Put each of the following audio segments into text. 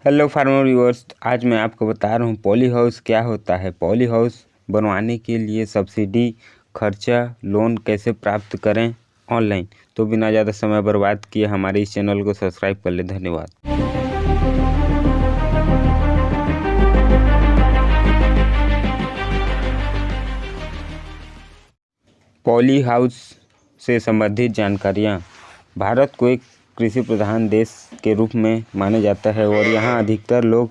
Hello farmer viewers, आज मैं आपको बता रहा हूँ पॉली हाउस क्या होता है। पॉली हाउस बनवाने के लिए सब्सिडी, खर्चा, लोन कैसे प्राप्त करें ऑनलाइन। तो बिना ज़्यादा समय बर्बाद किए हमारे इस चैनल को सब्सक्राइब कर लें। धन्यवाद। पॉली हाउस से संबंधित जानकारियाँ। भारत को एक कृषि प्रधान देश के रूप में माना जाता है और यहाँ अधिकतर लोग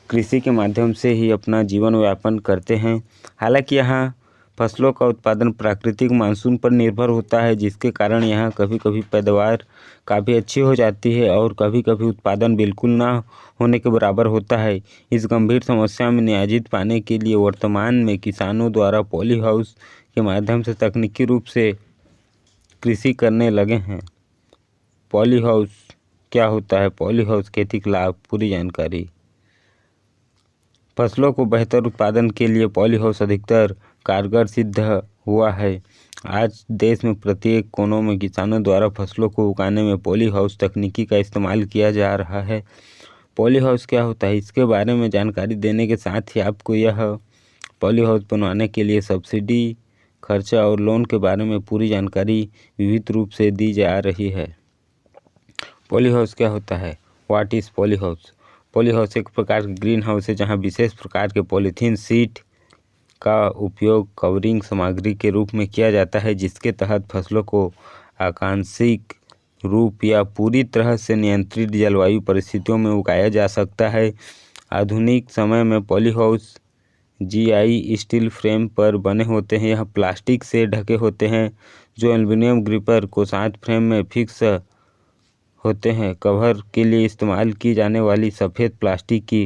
कृषि के माध्यम से ही अपना जीवन यापन करते हैं। हालांकि यहाँ फसलों का उत्पादन प्राकृतिक मानसून पर निर्भर होता है, जिसके कारण यहाँ कभी कभी पैदावार काफ़ी अच्छी हो जाती है और कभी कभी उत्पादन बिल्कुल ना होने के बराबर होता है। इस गंभीर समस्या में नियाजित पाने के लिए वर्तमान में किसानों द्वारा पॉली हाउस के माध्यम से तकनीकी रूप से कृषि करने लगे हैं। पॉली हाउस क्या होता है? पॉली हाउस खेती के लाभ, पूरी जानकारी। फसलों को बेहतर उत्पादन के लिए पॉली हाउस अधिकतर कारगर सिद्ध हुआ है। आज देश में प्रत्येक कोनों में किसानों द्वारा फसलों को उगाने में पॉली हाउस तकनीकी का इस्तेमाल किया जा रहा है। पॉली हाउस क्या होता है, इसके बारे में जानकारी देने के साथ ही आपको यह पॉली हाउस बनवाने के लिए सब्सिडी, खर्चा और लोन के बारे में पूरी जानकारी विविध रूप से दी जा रही है। पॉली हाउस क्या होता है? What is poly house? Poly house एक प्रकार का ग्रीन हाउस है जहाँ विशेष प्रकार के पॉलीथीन शीट का उपयोग कवरिंग सामग्री के रूप में किया जाता है, जिसके तहत फसलों को आंशिक रूप या पूरी तरह से नियंत्रित जलवायु परिस्थितियों में उगाया जा सकता है। आधुनिक समय में poly house GI steel frame पर बने होते हैं। यह प्लास्टिक से ढके होते हैं जो एल्युमिनियम ग्रिपर को साथ फ्रेम में फिक्स होते हैं। कवर के लिए इस्तेमाल की जाने वाली सफ़ेद प्लास्टिक की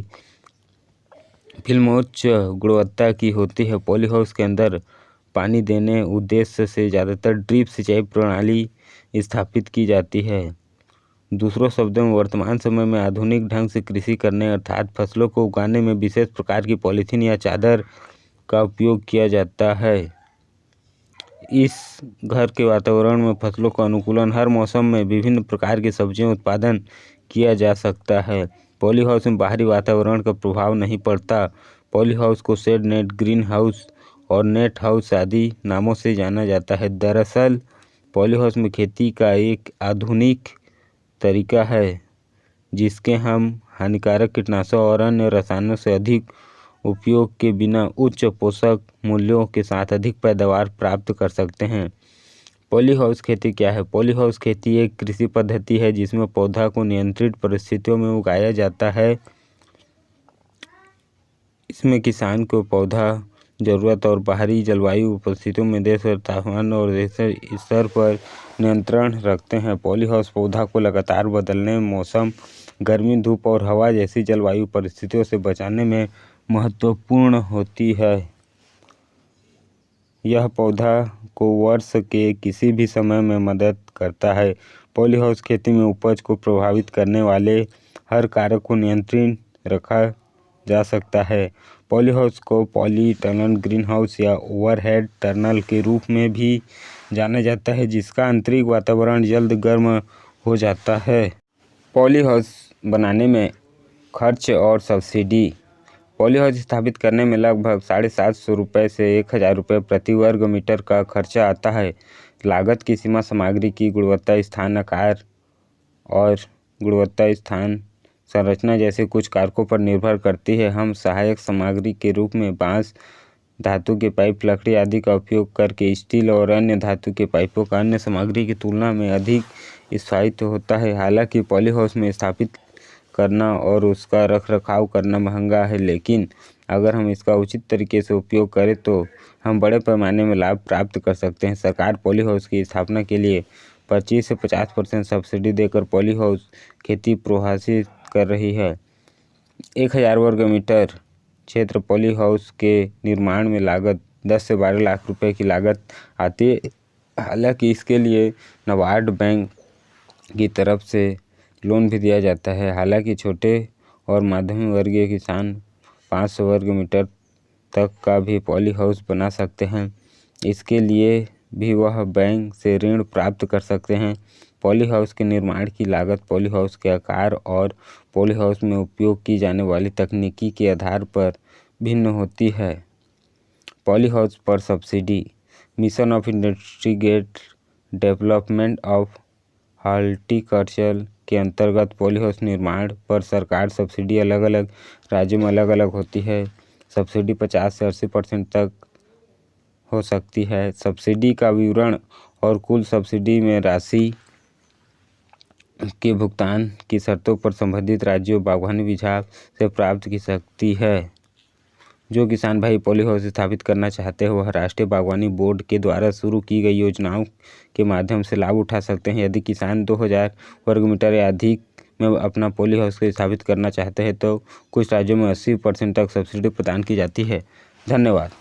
फिल्म उच्च गुणवत्ता की होती है। पॉली हाउस के अंदर पानी देने उद्देश्य से ज़्यादातर ड्रिप सिंचाई प्रणाली स्थापित की जाती है। दूसरों शब्दों में वर्तमान समय में आधुनिक ढंग से कृषि करने अर्थात फसलों को उगाने में विशेष प्रकार की पॉलीथीन या चादर का उपयोग किया जाता है। इस घर के वातावरण में फसलों का अनुकूलन हर मौसम में विभिन्न प्रकार की सब्जियों उत्पादन किया जा सकता है। पॉली हाउस में बाहरी वातावरण का प्रभाव नहीं पड़ता। पॉली हाउस को शेड नेट, ग्रीन हाउस और नेट हाउस आदि नामों से जाना जाता है। दरअसल पॉली हाउस में खेती का एक आधुनिक तरीका है जिसके हम हानिकारक कीटनाशकों और अन्य रसायनों से अधिक उपयोग के बिना उच्च पोषक मूल्यों के साथ अधिक पैदावार प्राप्त कर सकते हैं। पॉली हाउस खेती क्या है? पॉली हाउस खेती एक कृषि पद्धति है जिसमें पौधा को नियंत्रित परिस्थितियों में उगाया जाता है। इसमें किसान को पौधा ज़रूरत और बाहरी जलवायु परिस्थितियों में देश और तापमान और स्तर पर नियंत्रण रखते हैं। पॉली हाउस पौधा को लगातार बदलने मौसम, गर्मी, धूप और हवा जैसी जलवायु परिस्थितियों से बचाने में महत्वपूर्ण होती है। यह पौधा को वर्ष के किसी भी समय में मदद करता है। पॉली हाउस खेती में उपज को प्रभावित करने वाले हर कारक को नियंत्रित रखा जा सकता है। पॉली हाउस को पॉली टनल ग्रीन हाउस या ओवरहेड टनल के रूप में भी जाना जाता है, जिसका आंतरिक वातावरण जल्द गर्म हो जाता है। पॉली हाउस बनाने में खर्च और सब्सिडी। पॉली हाउस स्थापित करने में लगभग 750 रुपये से 1000 रुपये प्रति वर्ग मीटर का खर्चा आता है। लागत की सीमा सामग्री की गुणवत्ता, स्थान, आकार और गुणवत्ता, स्थान, संरचना जैसे कुछ कारकों पर निर्भर करती है। हम सहायक सामग्री के रूप में बांस, धातु के पाइप, लकड़ी आदि का उपयोग करके स्टील और अन्य धातु के पाइपों का अन्य सामग्री की तुलना में अधिक स्थायित्व होता है। हालांकि पॉली हाउस में स्थापित करना और उसका रखरखाव करना महंगा है, लेकिन अगर हम इसका उचित तरीके से उपयोग करें तो हम बड़े पैमाने में लाभ प्राप्त कर सकते हैं। सरकार पॉली हाउस की स्थापना के लिए 25 से 50% सब्सिडी देकर पॉली हाउस खेती प्रोत्साहित कर रही है। 1000 वर्ग मीटर क्षेत्र पॉली हाउस के निर्माण में लागत 10 से 12 लाख रुपए की लागत आती है। हालांकि इसके लिए नाबार्ड बैंक की तरफ से लोन भी दिया जाता है। हालांकि छोटे और मध्यम वर्गीय किसान 500 वर्ग मीटर तक का भी पॉली हाउस बना सकते हैं। इसके लिए भी वह बैंक से ऋण प्राप्त कर सकते हैं। पॉली हाउस के निर्माण की लागत पॉली हाउस के आकार और पॉली हाउस में उपयोग की जाने वाली तकनीकी के आधार पर भिन्न होती है। पॉली हाउस पर subsidy. Mission of integrated development of horticulture के अंतर्गत पॉली हाउस निर्माण पर सरकार सब्सिडी अलग अलग राज्यों में अलग अलग होती है। सब्सिडी 50 से 80% तक हो सकती है। सब्सिडी का विवरण और कुल सब्सिडी में राशि के भुगतान की शर्तों पर संबंधित राज्यों बागवानी विभाग से प्राप्त की सकती है। जो किसान भाई पॉली हाउस स्थापित करना चाहते हैं वह राष्ट्रीय बागवानी बोर्ड के द्वारा शुरू की गई योजनाओं के माध्यम से लाभ उठा सकते हैं। यदि किसान 2000 वर्ग मीटर या अधिक में अपना पॉली हाउस को स्थापित करना चाहते हैं तो कुछ राज्यों में 80% तक सब्सिडी प्रदान की जाती है। धन्यवाद।